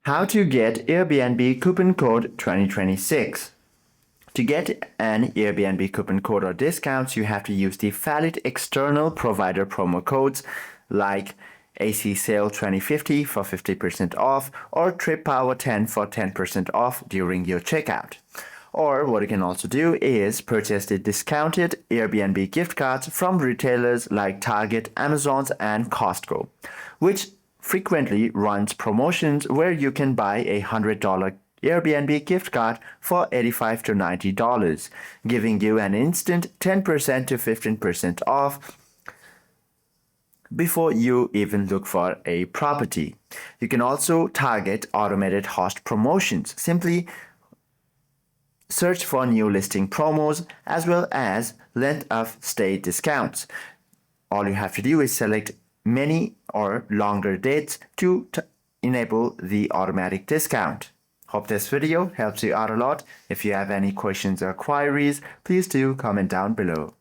How to get Airbnb coupon code 2026. To get an Airbnb coupon code or discounts, you have to use the valid external provider promo codes like AC Sale 2050 for 50% off or Trip Power 10 for 10% off during your checkout. Or what you can also do is purchase the discounted Airbnb gift cards from retailers like Target, Amazon, and Costco, which frequently runs promotions where you can buy a $100 Airbnb gift card for $85 to $90, giving you an instant 10% to 15% off before you even look for a property. You can also target automated host promotions. Simply search for new listing promos as well as length of stay discounts. All you have to do is select many or longer dates to enable the automatic discount. Hope this video helps you out a lot. If you have any questions or queries, please do comment down below.